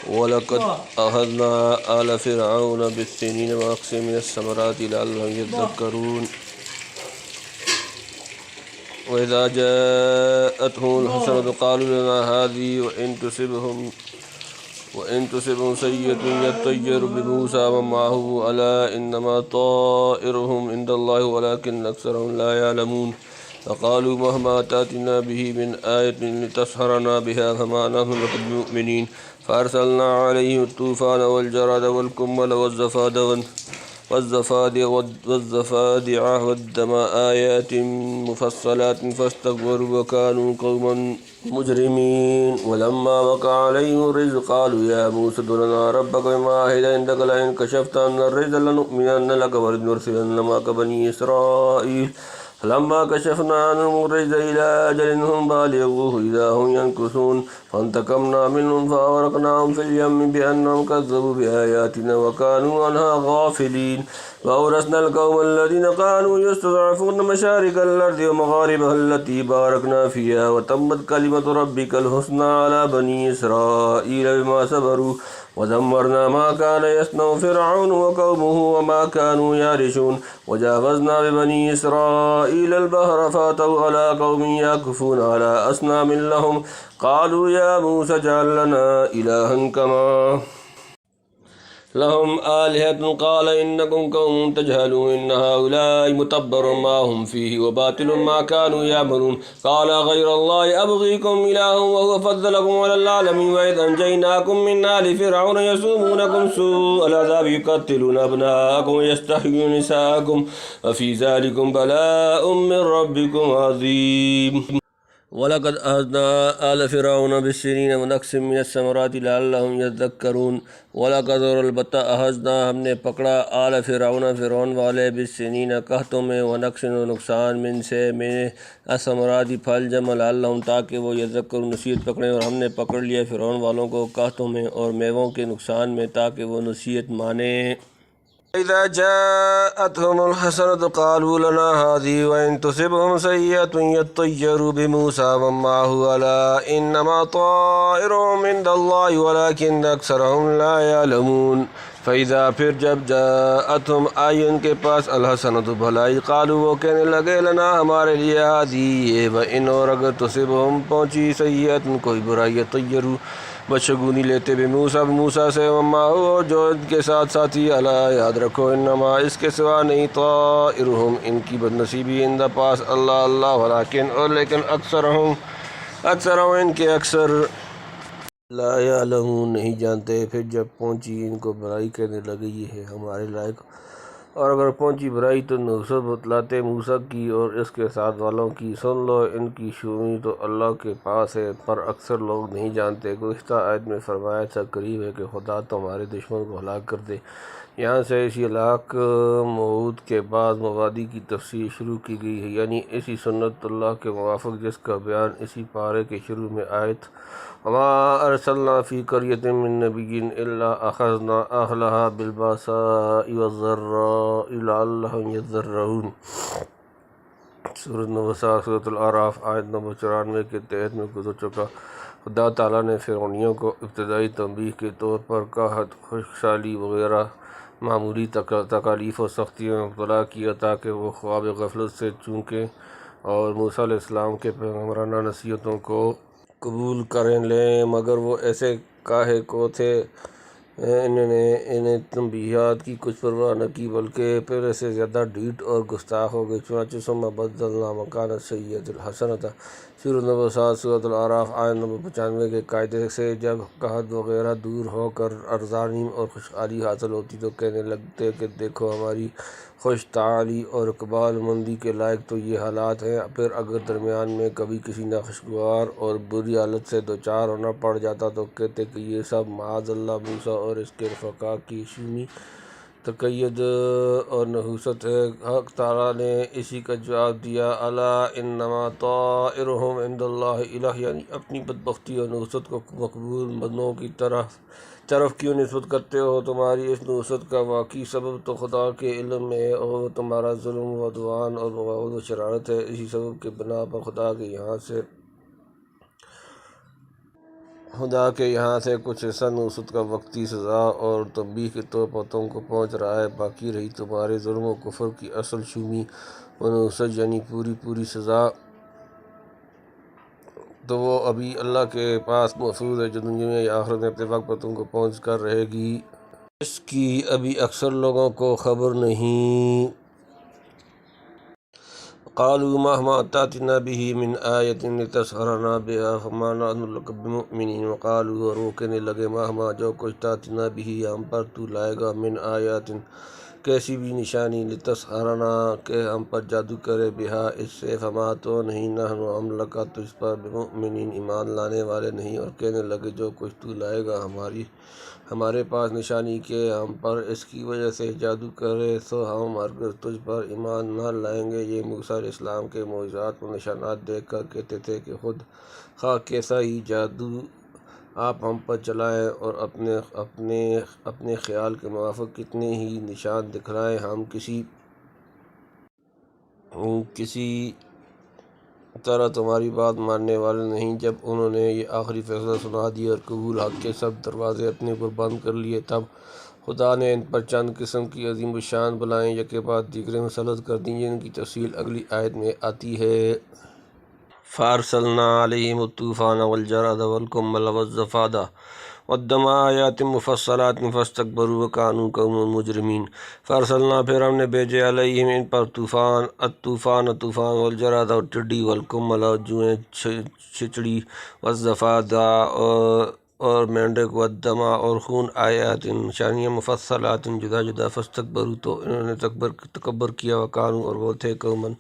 وَلَقَدْ أَخَذْنَا آلَ فِرْعَوْنَ بِالسِّنِينَ وَنَقْصٍ مِّنَ الثَّمَرَاتِ لَعَلَّهُمْ يَذَّكَّرُونَ وَإِذَا جَاءَتْهُمُ الْحَسَنَةُ قَالُوا لَنَا هَٰذِهِ وَإِن تُصِبْهُمْ سَيِّئَةٌ يَطَّيَّرُوا بِمُوسَىٰ وَمَن مَّعَهُ أَلَا إِنَّمَا طَائِرُهُمْ عِندَ اللَّهِ وَلَٰكِنَّ أَكْثَرَهُمْ لَا يَعْلَمُونَ فقالوا مهما تأتنا به من آية لتسحرنا بها فما نحن لك بمؤمنين فأرسلنا عليهم الطوفان والجراد والقمل والضفادع والدم آيات مفصلات فاستكبروا وكانوا قوما مجرمين ولما وقع عليهم الرجز قالوا يا موسى ادع لنا ربك بما عهد عندك لئن كشفت عنا الرجز لنؤمنن لك ولنرسلن معك بني إسرائيل فلما كشفنا عنهم الرجز إلى أجل هم بالغوه إذا هم ينكثون فانتقمنا منهم فأغرقناهم في اليم بأنهم كذبوا بآياتنا وكانوا عنها غافلين وأورثنا القوم الذين كانوا يستضعفون مشارق الأرض ومغاربها التي باركنا فيها وتمت كلمة ربك الحسنى على بني إسرائيل بما صبروا ودمرنا ما كان يصنع فرعون وقومه وما كانوا يعرشون وجاوزنا ببني إسرائيل البحر فأتوا على قوم يعكفون على أصنام لهم قالوا يا موسى اجعل لنا إلها كما لهم آلهة قال إنكم قوم تجهلون إن هؤلاء متبر ما هم فيه وباطل ما كانوا يعملون قال غير الله أبغيكم إلها وهو فضلكم على العالمين وإذ أنجيناكم من آل فرعون يسومونكم سوء العذاب يقتلون أبناءكم ويستحيون نساءكم وفي ذلكم بلاء من ربكم عظيم وَلَقَدْ أَخَذْنَا آلَ فِرْعَوْنَ بِالسِّنِينَ وَنَقْصٍ مِّنَ الثَّمَرَاتِ لَعَلَّهُمْ يَذَّكَّرُونَ وَلَقَدْ اور البتہ أَخَذْنَا ہم نے پکڑا آلَ فرعون فرعون والے بِالسِّنِينَ قحطوں میں ونقص و نقصان من سے میں الثمرات پھل جمع لعلہم تاکہ وہ یذکرون نصیحت پکڑیں اور ہم نے پکڑ لیا فرعون والوں کو قحطوں میں اور میووں کے نقصان میں تاکہ وہ نصیحت مانیں إذا جاءتهم الحسنة قالوا لنا هذه وإن تصبهم سيئة يطيروا بموسى ومن معه ألا إنما طائرهم عند الله ولكن أكثرهم لا يعلمون فإذا پھر جب جاءتهم آئی ان کے پاس الحسنۃ بھلائی قالوا وہ کہنے لگے لنا ہمارے لیے هذه وإن اور اگر تصبهم پہنچی سیئت کوئی برائی طیروا بدشگونی لیتے بے موسیٰ سے وما ہو جو ان کے ساتھ ساتھی اللہ یاد رکھو انما اس کے سوا نہیں طائرہم ان کی بدنصیبی عند پاس اللہ ولیکن اور لیکن اکثرہم ان کے اکثر لا یعلمون نہیں جانتے پھر جب پہنچی ان کو برائی کہنے لگی یہ ہے ہمارے لائق اور اگر پہنچی برائی تو نصرت بتلاتے موسیٰ کی اور اس کے ساتھ والوں کی سن لو ان کی شومی تو اللہ کے پاس ہے پر اکثر لوگ نہیں جانتے گزشتہ آیت میں فرمایا تھا قریب ہے کہ خدا تمہارے دشمن کو ہلاک کر دے یہاں سے اسی ہلاک موعود کے بعد مبادی کی تفسیر شروع کی گئی ہے یعنی اسی سنت اللہ کے موافق جس کا بیان اسی پارے کے شروع میں آیت وما ارسلنا فی قریۃ من نبی الا اخذنا اہلها بالباساء والضراء لعلہم یضرعون سورۃ سورۃ الاعراف آیت نمبر 94 کے تحت میں گزر چکا خدا تعالیٰ نے فرعونیوں کو ابتدائی تنبیہ کے طور پر قحط خشک سالی وغیرہ معمولی تکالیف و سختیوں میں مبتلا کیا تاکہ وہ خواب غفلت سے چونکیں اور موسیٰ علیہ السلام کے پیغمبرانہ نصیحتوں کو قبول کریں لیں مگر وہ ایسے کاہے کو تھے انہیں تنبیہات کی کچھ پرواہ نہ کی بلکہ پھر ایسے زیادہ ڈھیٹ اور گستاخ ہو گئے چنانچہ ثم بدلنا مکان السیئۃ الحسنۃ سورۃ نمبر 7 سورۃ الاعراف آیت نمبر 95 کے قاعدے سے جب قحط وغیرہ دور ہو کر ارزانی اور خوشحالی حاصل ہوتی تو کہنے لگتے کہ دیکھو ہماری خوش تعالی اور اقبال مندی کے لائق تو یہ حالات ہیں پھر اگر درمیان میں کبھی کسی ناخوشگوار اور بری حالت سے دوچار ہونا پڑ جاتا تو کہتے کہ یہ سب معاذ اللہ موسیٰ اور اس کے رفقا کی شومی تقید اور نحوست ہے حق تعالیٰ نے اسی کا جواب دیا الا انما طائرہم عند اللہ الہ یعنی اپنی بدبختی اور نحوست کو مقبول بندوں کی طرف کیوں نسبت کرتے ہو تمہاری اس نحوست کا واقعی سبب تو خدا کے علم میں ہے اور تمہارا ظلم و عدوان اور بغاوت و شرارت ہے اسی سبب کے بنا پر خدا کے یہاں سے خدا کے یہاں سے کچھ حصہ نصرت کا وقتی سزا اور تنبیہ کے طور پر تم کو پہنچ رہا ہے، باقی رہی تمہارے ظلم و کفر کی اصل شومی و نصرت یعنی پوری سزا، تو وہ ابھی اللہ کے پاس محفوظ ہے جو دنیا میں یا آخرت میں اپنے وقت پر تم کو پہنچ کر رہے گی، اس کی ابھی اکثر لوگوں کو خبر نہیں۔ قالوا مهما تأتنا به من آیۃ لتسحرنا بها فما نحن لک بمؤمنین، وقالوا اور وہ کہنے لگے مهما جو کچھ تأتنا به ہم پر تو لائے گا، من آیات کیسی بھی نشانی، لتسحرنا کہ ہم پر جادو کرے، بہا اس سے، فما تو نہیں، نحن ہم لکا تجھ پر، بمؤمنین ایمان لانے والے نہیں، اور کہنے لگے جو کچھ تو لائے گا ہمارے پاس نشانی کہ ہم پر اس کی وجہ سے جادو کرے تو ہم ہرگز تجھ پر ایمان نہ لائیں گے۔ یہ موسیٰ علیہ السلام کے معجزات و نشانات دیکھ کر کہتے تھے کہ خود خواہ کیسا ہی جادو آپ ہم پر چلائیں اور اپنے خیال کے موافق کتنے ہی نشان دکھلائیں، ہم کسی طرح تمہاری بات ماننے والے نہیں۔ جب انہوں نے یہ آخری فیصلہ سنا دیا اور قبول حق کے سب دروازے اپنے پر بند کر لیے، تب خدا نے ان پر چند قسم کی عظیم الشان بلائیں یکے بعد دیگرے مسلط کر دیں، جن کی تفصیل اگلی آیت میں آتی ہے۔ فَأَرْسَلْنَا عَلَيْهِمُ الطُّوفَانَ وَالْجَرَادَ وَالْقُمَّلَ وَالضَّفَادِعَ وَالدَّمَ آیَاتٍ مُفَصَّلَاتٍ فَاسْتَكْبَرُوا وَكَانُوا قَوْمًا مُجْرِمِينَ۔ فَأَرْسَلْنَا پھر ہم نے بھیجے علیہم ان پر طوفان والجراد اور ٹڈی، والقمل اور جوئیں چھچڑی، والضفادع اور مینڈک، والدم اور خون، آیات نشانیاں، مفصلات جدا، فاستکبروا تو انہوں نے تکبر کیا، وکانوا اور وہ تھے، قوماً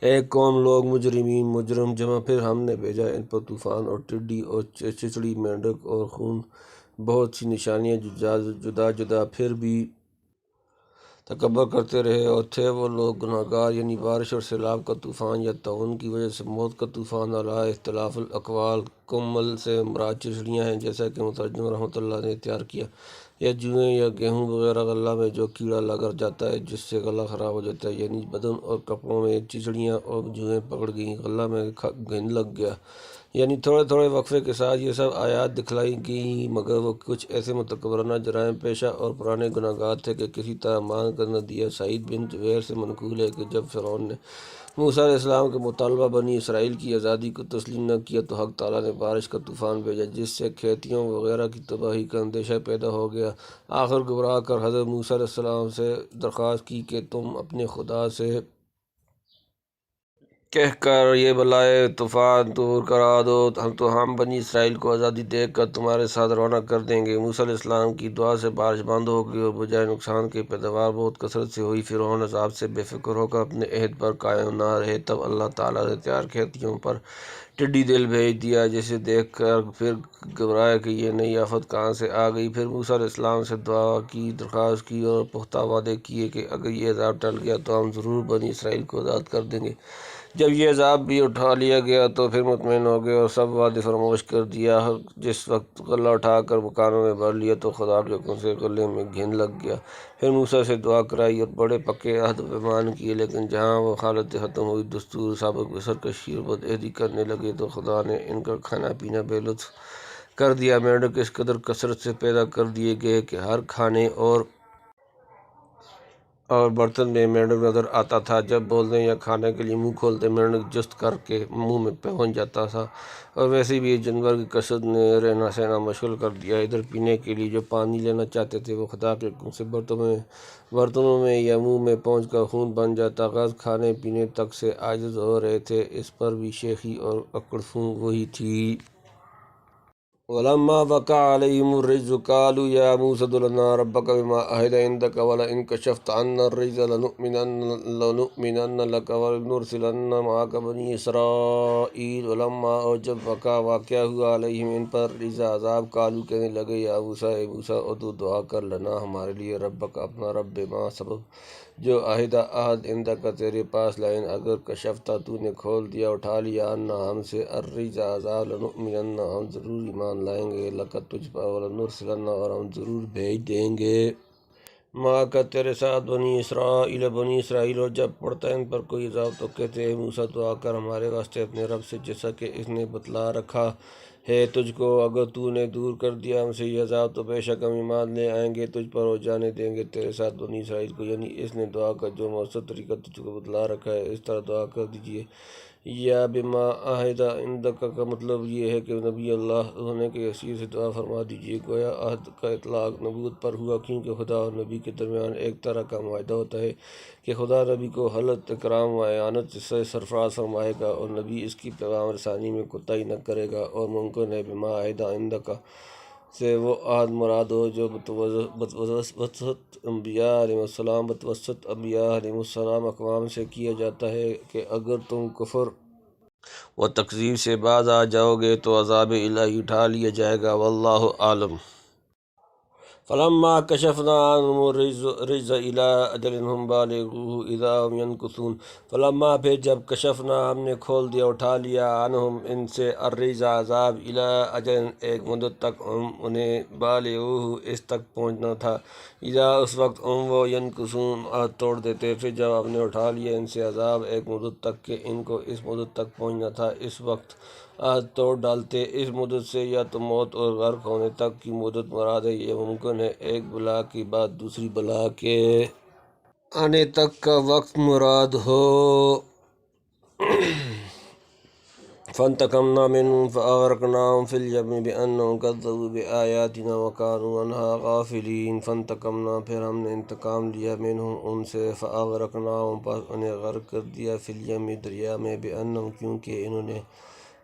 ایک قوم، لوگ، مجرم جمع۔ پھر ہم نے بھیجا ان پر طوفان اور ٹڈی اور چھچڑی، مینڈک اور خون، بہت سی نشانیاں جدا، پھر بھی تکبر کرتے رہے، اور تھے وہ لوگ گناہگار، یعنی بارش اور سیلاب کا طوفان یا طاعون کی وجہ سے موت کا طوفان، علی اختلاف الاقوال۔ قمل سے مراد چھچڑیاں ہیں، جیسا کہ مترجم رحمۃ اللہ نے تیار کیا، یا جوئیں یا گیہوں وغیرہ، غلہ میں جو کیڑا لگ جاتا ہے جس سے غلہ خراب ہو جاتا ہے، یعنی بدن اور کپڑوں میں چھچڑیاں اور جوئیں پکڑ گئیں، غلہ میں گھن لگ گیا، یعنی تھوڑے وقفے کے ساتھ یہ سب آیات دکھلائی گئیں، مگر وہ کچھ ایسے متکبرانہ جرائم پیشہ اور پرانے گناہگار تھے کہ کسی طرح مان کر نہ دیا۔ سعید بن جبیر سے منقول ہے کہ جب فرعون نے موسیٰ علیہ السلام کے مطالبہ بنی اسرائیل کی آزادی کو تسلیم نہ کیا تو حق تعالیٰ نے بارش کا طوفان بھیجا، جس سے کھیتیوں وغیرہ کی تباہی کا اندیشہ پیدا ہو گیا۔ آخر گھبرا کر حضرت موسیٰ علیہ السلام سے درخواست کی کہ تم اپنے خدا سے کہہ کر یہ بلائے طوفان دور کرا دو، تو ہم بنی اسرائیل کو آزادی دے کر تمہارے ساتھ روانہ کر دیں گے۔ موسیٰ علیہ السلام کی دعا سے بارش بند ہو گئی اور بجائے نقصان کے پیداوار بہت کثرت سے ہوئی۔ فرعون عذاب سے بے فکر ہو کر اپنے عہد پر قائم نہ رہے، تب اللہ تعالیٰ نے تیار کھیتیوں پر ٹڈی دل بھیج دیا، جسے دیکھ کر پھر گھبرائے کہ یہ نئی آفت کہاں سے آ گئی۔ پھر موسیٰ علیہ السلام سے دعا کی، درخواست کی اور پختہ وعدے کیے کہ اگر یہ عذاب ٹل گیا تو ہم ضرور بنی اسرائیل کو آزاد کر دیں گے۔ جب یہ عذاب بھی اٹھا لیا گیا تو پھر مطمئن ہو گئے اور سب وعدے فراموش کر دیا۔ جس وقت غلہ اٹھا کر مکانوں میں بھر لیا تو خدا کے حکم سے غلے میں گھن لگ گیا۔ پھر موسیٰ سے دعا کرائی اور بڑے پکے عہد و پیمان کیے، لیکن جہاں وہ حالت ختم ہوئی، دستور سابق میں سرکشی اور بدعہدی کرنے لگے، تو خدا نے ان کا کھانا پینا بے لطف کر دیا۔ مینڈک اس قدر کثرت سے پیدا کر دیے گئے کہ ہر کھانے اور برتن میں مینڈک نظر آتا تھا۔ جب بولنے یا کھانے کے لیے منہ کھولتے، مینڈک جست کر کے منہ میں پہنچ جاتا تھا، اور ویسے بھی اس جانور کی کثرت نے رہنا سہنا مشغول کر دیا۔ ادھر پینے کے لیے جو پانی لینا چاہتے تھے وہ خدا کے حکم سے برتنوں میں یا منہ میں پہنچ کر خون بن جاتا۔ غرض کھانے پینے تک سے عاجز ہو رہے تھے، اس پر بھی شیخی اور اکڑ پھونک وہی تھی۔ وَلَمَّا وَقَعَ عَلَيْهِمُ الرِّجْزُ قَالُوا يَا مُوسَى ادْعُ لَنَا رَبَّكَ بِمَا عَهِدَ عِندَكَ وَلَئِن كَشَفْتَ عَنَّا الرِّجْزَ لَنُؤْمِنَنَّ لَكَ وَلَنُرْسِلَنَّ مَعَكَ بَنِي إِسْرَائِيلَ۔ وَلَمَّا اور جب واقع ہوا علیہم ان پر الرِّجْزُ عذاب، قالوا کہنے لگے، یا موسیٰ اے موسیٰ، ادعو دعا کر، لنا ہمارے لیے، ربک اپنا رب، بما سبب جو عہدہ عہد عندک تیرے پاس، لئن اگر کشفت تو نے کھول دیا، اٹھا لیا، عنا ہم سے، الرِّجْزَ عذاب، لنؤمنن ہم ضرور ایمان لائیں گے، لک تجھ پر، ولنرسلن اور ہم ضرور بھیج دیں گے، ماں کا تیرے ساتھ بنی اسرائیل، اور جب پڑتا ہے ان پر کوئی عذاب تو کہتے ہیں موسیٰ تو آ کر ہمارے واسطے اپنے رب سے، جیسا کہ اس نے بتلا رکھا ہے تجھ کو، اگر تو نے دور کر دیا ہم سے یہ عذاب تو بے شک ہم ایمان لے آئیں گے تجھ پر اور جانے دیں گے تیرے ساتھ بنی اسرائیل کو، یعنی اس نے دعا کا جو مؤثر طریقہ تجھ کو بتلا رکھا ہے اس طرح دعا کر دیجیے۔ یا بما عہدہ عندک کا مطلب یہ ہے کہ نبی اللہ ہونے کے حیثیت سے دعا فرما دیجیے۔ گویا عہد کا اطلاق نبوت پر ہوا، کیونکہ خدا اور نبی کے درمیان ایک طرح کا معاہدہ ہوتا ہے کہ خدا نبی کو حلت، اکرام و اعانت سے سرفراز فرمائے گا اور نبی اس کی پیغام رسانی میں کوتاہی نہ کرے گا، اور ممکن ہے بما عہدہ عندک سے وہ عہد مراد ہو جو بتوسط انبیاء علیہ السلام اقوام سے کیا جاتا ہے کہ اگر تم کفر و تکذیب سے باز آ جاؤ گے تو عذاب الہی اٹھا لیا جائے گا، واللہ عالم۔ فلما کشفنا عنہم الرجز الی اجل ہم بالغوہ اذا ہم ینکثون، فلما پھر جب کشفنا ہم نے کھول دیا، اٹھا لیا، عنہم ان سے، الرجز عذاب، الی اجل ایک مدت تک، ہم انہیں، بالغوہ اس تک پہنچنا تھا، اذا اس وقت، ہم وہ، ینکثون عہد توڑ دیتے، پھر جب ہم نے اٹھا لیا ان سے عذاب ایک مدت تک کہ ان کو اس مدت تک پہنچنا تھا، اس وقت عہد توڑ ڈالتے، اس مدت سے یا تو موت اور غرق ہونے تک کی مدت مراد ہے۔ یہ ممکن ہے ایک بلا کی بعد دوسری بلا کے آنے تک کا وقت مراد ہو۔ فانتقمنا منهم فأغرقناهم في اليم بأنهم كذبوا بآياتنا وكانوا عنها غافلين۔ فانتقمنا پھر ہم نے انتقام لیا، منهم ان سے، فأغرقناهم پس انہیں غرق کر دیا، فی الیم دریا میں، بأنهم کیونکہ انہوں نے،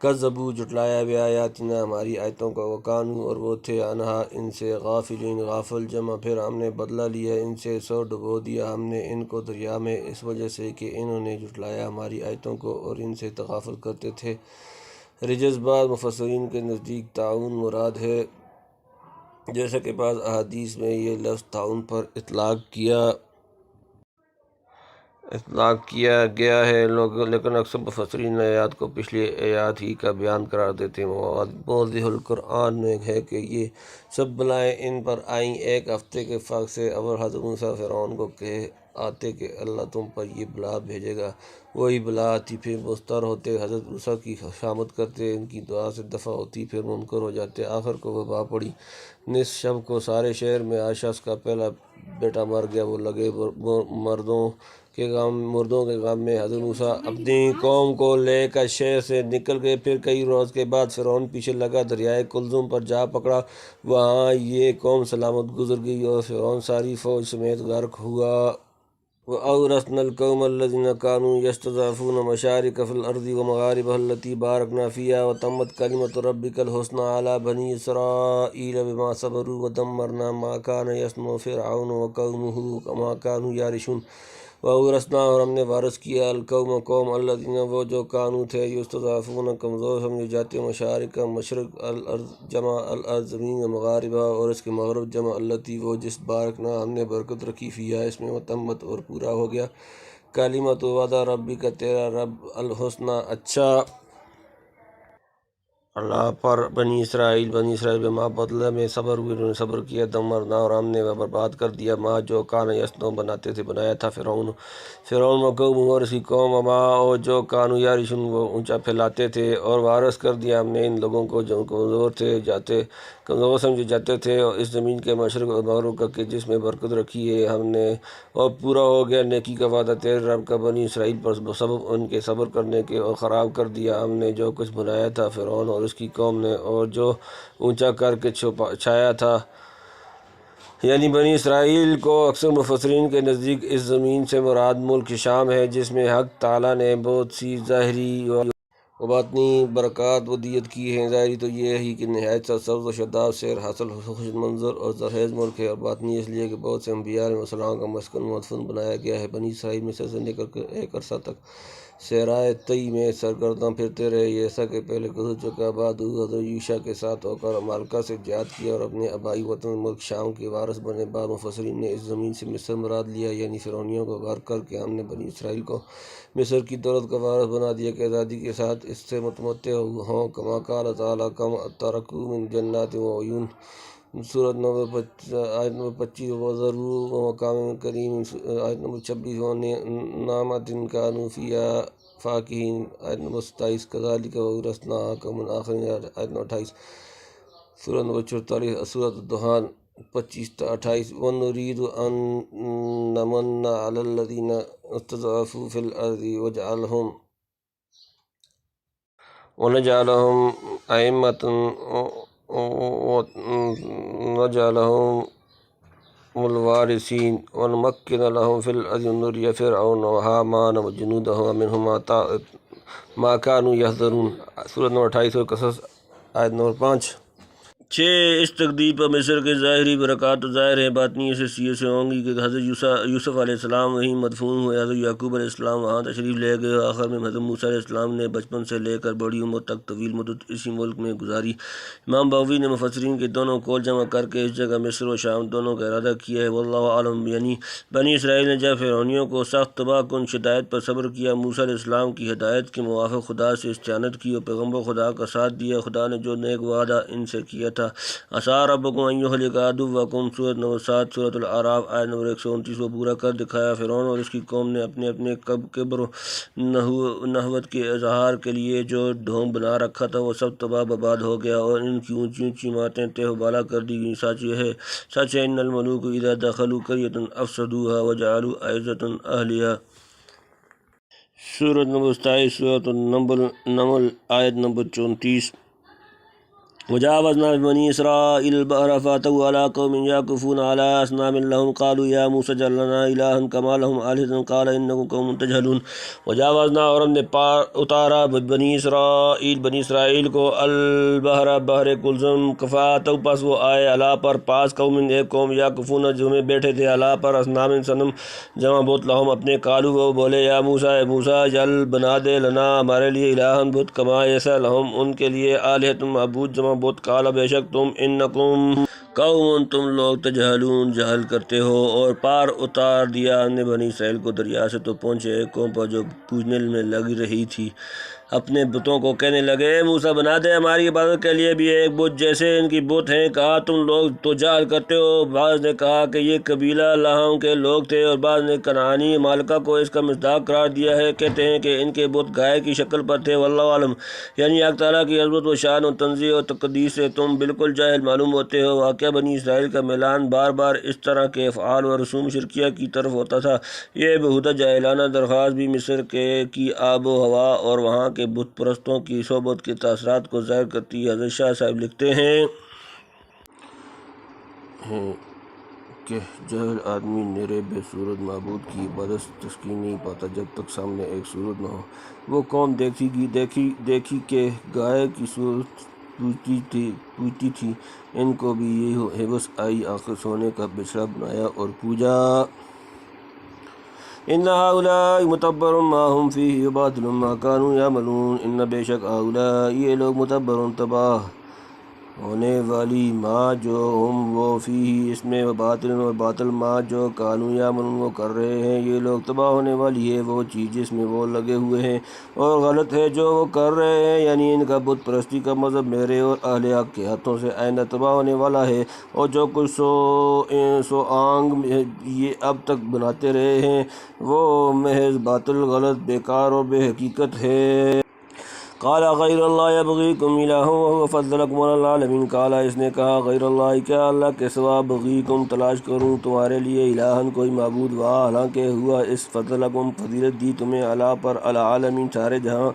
کذبوا جھٹلایا، بآیاتنا ہماری آیتوں کو، وکانوا اور وہ تھے، عنہا ان سے، غافلین غافل جمع، پھر ہم نے بدلہ لیا ان سے، سو ڈبو دیا ہم نے ان کو دریا میں، اس وجہ سے کہ انہوں نے جھٹلایا ہماری آیتوں کو اور ان سے تغافل کرتے تھے۔ رجز بعض مفسرین کے نزدیک طاعون مراد ہے، جیسا کہ بعض احادیث میں یہ لفظ طاعون پر اطلاق کیا گیا ہے، لیکن اکثر مفسرین آیات کو پچھلی آیات ہی کا بیان قرار دیتے ہیں۔ موضح القرآن میں ہے کہ یہ سب بلائیں ان پر آئیں ایک ہفتے کے فرق سے، اول حضرت موسیٰ فرعون کو کہہ آتے کہ اللہ تم پر یہ بلا بھیجے گا، وہی بلا آتی، پھر مضطر ہوتے، حضرت موسیٰ کی خوشامد کرتے، ان کی دعا سے دفع ہوتی، پھر منکر ہو جاتے، آخر کو وبا پڑی، نصف شب کو سارے شہر میں ہر شخص کا پہلا بیٹا مر گیا، وہ لگے مردوں کے غم میں۔ حضرت موسیٰ اپنی قوم کو لے کر شہر سے نکل گئے، پھر کئی روز کے بعد فرعون پیچھے لگا، دریائے کلزم پر جا پکڑا، وہاں یہ قوم سلامت گزر گئی اور فرعون ساری فوج سمیت غرق ہوا۔ وَأَوْرَثْنَا الْقَوْمَ الَّذِينَ كَانُوا يَسْتَضْعَفُونَ مَشَارِقَ فِي الْأَرْضِ وَمَغَارِبَهَا الَّتِي بَارَكْنَا فِيهَا وَتَمَّتْ كَلِمَةُ رَبِّكَ الْحُسْنَىٰ عَلَىٰ بَنِي إِسْرَائِيلَ بِمَا صَبَرُوا وَدَمَّرْنَا مَا كَانَ يَصْنَعُ فِرْعَوْنُ وَقَوْمُهُ وَمَا كَانُوا يَعْرِشُونَ۔ وَأَوْرَثْنَا اور ہم نے وارث کیا، القوم قوم، الذین وہ جو، کانوا تھے، یستضعفون کمزور سمجھے جاتے، مشارق مشرق، الارض جمع الارض زمین، مغاربہ اور اس کے مغرب جمع التی وہ جس، بارکنا ہم نے برکت رکھی، فیہا اس میں، وتمت اور پورا ہو گیا، کلمۃ وعدہ ربک تیرا رب، الحسنی اچھا، اللہ پر، بنی اسرائیل بما بدلہ میں صبر ہوئے، انہوں نے صبر کیا، دمرنا اور ہم نے برباد کر دیا، ما جو، کان یصنع بنایا تھا، فرعون و قومہ اور اس کی قوم، وما اور جو، کانوا یعرشون وہ اونچا پھیلاتے تھے، اور وارث کر دیا ہم نے ان لوگوں کو جو کمزور سمجھے جاتے تھے، اور اس زمین کے مشرق اور مغرب کا کہ جس میں برکت رکھی ہے ہم نے، اور پورا ہو گیا نیکی کا وعدہ تیرے رب کا بنی اسرائیل پر سبب ان کے صبر کرنے کے، اور خراب کر دیا ہم نے جو کچھ بنایا تھا فرعون اور اس کی قوم نے، اور جو اونچا کر کے چھایا تھا، یعنی بنی اسرائیل کو۔ اکثر مفسرین کے نزدیک اس زمین سے مراد ملک شام ہے، جس میں حق تعالیٰ نے بہت سی ظاہری و باطنی برکات ودیت کی ہیں۔ ظاہری تو یہ ہے کہ نہایت سرسبز و شاداب سیر حاصل خوش منظر اور زرخیز ملک ہے، اور باطنی اس لیے کہ بہت سے انبیاء علیہ السلام کا مسکن مدفن بنایا گیا ہے۔ بنی اسرائیل میں سے نکل کر ایک عرصہ تک صحرائے طی میں سرگرداں پھرتے رہے، یہ ایسا کہ پہلے گزر چکا، بعد حضرت یوشع کے ساتھ ہو کر عمالقہ سے جہاد کیا اور اپنے آبائی وطن ملک شام کے وارث بنے۔ بعض مفسرین نے اس زمین سے مصر مراد لیا، یعنی فرعونیوں کو غرق کر کے ہم نے بنی اسرائیل کو مصر کی دولت کا وارث بنا دیا کہ آزادی کے ساتھ اس سے متمتع ہوں، کما قال تعالیٰ، کم ترکوا من جنات وعیون، سورت نمبر 25 وضرور مقام کریم، آیت نمبر 26 نعمت کانوا فیہا فاکہین، آیت نمبر 27 کذالک وورثناھا قوما آخرین، آیت نمبر 28 سورت نمبر 44 سورت الدخان 25 تا 28 ونريد أن نمن على الذين استضعفوا في الأرض ونجعلهم أئمة ونجعلهم الوارثين ونمكن لهم في الأرض ونري فرعون وهامان وجنودهما منهم ما كانوا يحذرون، سورت نمبر 28 قصص، آیت نمبر 5۔ اس تقدیر پر مصر کے ظاہری برکات تو ظاہر ہیں، باطنی حیثیت سے ہوں گی کہ حضرت یوسف علیہ السلام وہیں مدفون ہوئے، حضرت یعقوب علیہ السلام وہاں تشریف لے گئے، آخر میں حضرت موسیٰ علیہ السلام نے بچپن سے لے کر بڑی عمر تک طویل مدت اسی ملک میں گزاری۔ امام بغوی نے مفسرین کے دونوں قول جمع کر کے اس جگہ مصر و شام دونوں کا ارادہ کیا ہے، واللہ عالم، یعنی بنی اسرائیل نے جب فرعونیوں کو سخت تباہ کن شدائد پر صبر کیا، موسیٰ علیہ السلام کی ہدایت کے موافق خدا سے استعانت کی اور پیغمبر خدا کا ساتھ دیا، خدا نے جو نیک وعدہ ان سے کیا تھا، عسیٰ ربکم ان یہلک عدوکم، سورۃ نمبر 7 سورۃ الاعراف، آیت نمبر 129 کو پورا کر دکھایا۔ فرعون اور اس کی قوم نے اپنے کبر و نحوت کے اظہار کے لیے جو ڈھونگ بنا رکھا تھا وہ سب تباہ برباد ہو گیا اور ان کی اونچی اونچی عمارتیں تہ و بالا کر دی گئیں۔ سچ ہے ان الملوک اذا دخلوا قریۃ افسدوها وجعلوا اعزۃ اہلها، سورۃ نمبر 27 سورۃ النمل، آیت نمبر 34۔ وجاوزنا ببنی اسرائیل البحر فاتوا علی قوم یعکفون علی اصنام لهم قالوا یا موسیٰ اجعل لنا الہا کما لهم آلہۃ قال انکم قوم تجہلون۔ وجاوزنا، اور ہم نے پار اتارا، بنی اسرائیل کو، البحر بحر کلزم، فاتوا پس وہ آئے، علی پر پاس، قوم ایک قوم، یعکفون جو میں بیٹھے تھے، علی پر، اصنام صنم جمع بت، لهم اپنے، قالوا وہ بولے، یا موسیٰ اے موسیٰ، اجعل بنا دے، لنا ہمارے لیے، الہا بت، کما ایسا، لهم ان کے لیے، آلہۃ معبود جمع بت، کالا بے شک تم، انکم قوم تم لوگ، تجہلون جہل کرتے ہو۔ اور پار اتار دیا ہم نے بنی اسرائیل کو دریا سے، تو پہنچے ایک قوم پر جو پوجنے میں لگ رہی تھی، اپنے بتوں کو کہنے لگے، اے موسیٰ بنا دے ہماری عبادت کے لیے بھی ایک بت جیسے ان کی بت ہیں۔ کہا تم لوگ تو جہل کرتے ہو۔ بعض نے کہا کہ یہ قبیلہ لہم کے لوگ تھے، اور بعض نے کنعانی مالکہ کو اس کا مصداق قرار دیا ہے، کہتے ہیں کہ ان کے بت گائے کی شکل پر تھے، واللہ عالم، یعنی حق تعالیٰ کی عظمت و شان و تنزیہ و تقدیس سے تم بالکل جاہل معلوم ہوتے ہو۔ واقعہ بنی اسرائیل کا میلان بار بار اس طرح کے افعال و رسوم شرکیہ کی طرف ہوتا تھا۔ یہ بہودہ جاہلانہ درخواست بھی مصر کی آب و ہوا اور وہاں کے بت پرستوں کی صحبت کے تاثرات کو ظاہر کرتی ہے۔ حضرت شاہ صاحب لکھتے ہیں کہ جاہل آدمی نرے بے صورت معبود کی عبادت سے تسکین نہیں پاتا جب تک سامنے ایک صورت نہ ہو۔ وہ قوم دیکھی کہ گائے کی صورت پوجتی تھی، ان کو بھی یہ حوث آئی، آخر سونے کا بچھڑا بنایا اور پوجا۔ ان ہؤلاء متبر ما هم فیہ وباطل ما كانوا یعملون، ان بے شک ہؤلاء یہ لوگ، متبر تباہ ہونے والی، ما جو ہم وہ فیہ اس میں، وباطل اور باطل ما جو کانوا یعملون وہ کر رہے ہیں، یہ لوگ تباہ ہونے والی ہے وہ چیز جس میں وہ لگے ہوئے ہیں، اور غلط ہے جو وہ کر رہے ہیں، یعنی ان کا بت پرستی کا مذہب میرے اور اہل حق کے ہاتھوں سے آئندہ تباہ ہونے والا ہے، اور جو کچھ سو آنگ یہ اب تک بناتے رہے ہیں وہ محض باطل، غلط، بیکار اور بے حقیقت ہے۔ قال غیر اللہ ابغیکم الہا وهو فضلکم علی العالمین، قال اس نے کہا، غیر اللہ کیا اللہ کے سوا، ابغیکم تلاش کروں تمہارے لیے، الہا کوئی معبود، واہ حالانکہ ہوا اس، فضلکم فضیلت دی تمہیں، علی پر، العالمین سارے جہاں،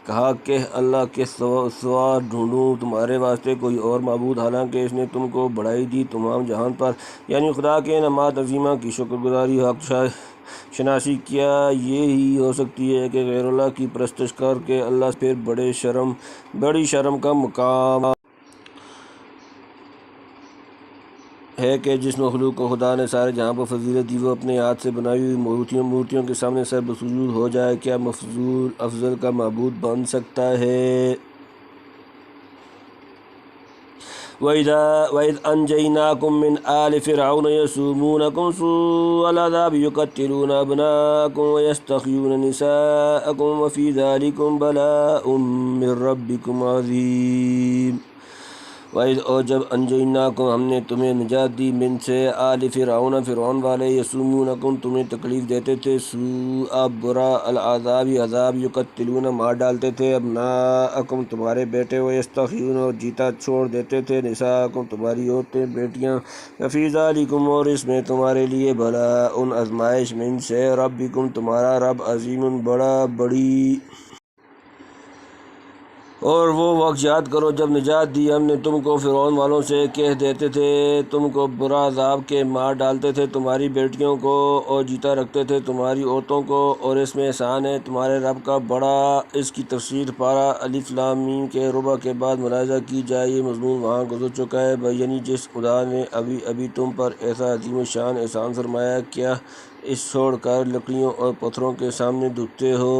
کہا کہ اللہ کے سوا ڈھونڈوں تمہارے واسطے کوئی اور معبود، حالانکہ اس نے تم کو بڑائی دی تمام جہان پر، یعنی خدا کے انعامات عظیمہ کی شکر گزاری، حق شناسی کیا یہی ہو سکتی ہے کہ غیر اللہ کی پرستش کر کے اللہ سے پھر بڑی شرم کا مقام ہے کہ جس مخلوق کو خدا نے سارے جہاں پر فضیلت دی وہ اپنے ہاتھ سے بنائی ہوئی مورتیوں کے سامنے سر بسجود ہو جائے، کیا افضل کا معبود بن سکتا ہے؟ وَإِذْ أَنْجَيْنَاكُمْ مِنْ آلِ فِرْعَوْنَ يَسُومُونَكُمْ سُوءَ الْعَذَابِ يُقَتِّلُونَ أَبْنَاءَكُمْ وَيَسْتَحْيُونَ نِسَاءَكُمْ وَفِي ذَلِكُمْ بَلَاءٌ مِّن رَّبِّكُمْ عَظِيمٌ۔ وَإِذْ اور جب انجیناکم ہم نے تمہیں نجات دی من سے آل فرعون فرعون والے یسومونکم تمہیں تکلیف دیتے تھے سوء برا العذاب عذاب یقتلون مار ڈالتے تھے ابناءکم تمہارے بیٹے ویستحیون اور جیتا چھوڑ دیتے تھے نساءکم تمہاری عورتیں بیٹیاں فی ذالکم اور اس میں تمہارے لیے بلاء آزمائش من سے ربکم تمہارا رب عظیم بڑی اور وہ وقت یاد کرو جب نجات دی ہم نے تم کو فرعون والوں سے کہہ دیتے تھے تم کو برا عذاب کے مار ڈالتے تھے تمہاری بیٹیوں کو اور جیتا رکھتے تھے تمہاری عورتوں کو اور اس میں احسان ہے تمہارے رب کا بڑا اس کی تفسیر پارہ الف لام میم کے ربع کے بعد ملاحظہ کی جائے یہ مضمون وہاں گزر چکا ہے یعنی جس خدا نے ابھی تم پر ایسا عظیم شان احسان فرمایا کیا اس چھوڑ کر لکڑیوں اور پتھروں کے سامنے جھکتے ہو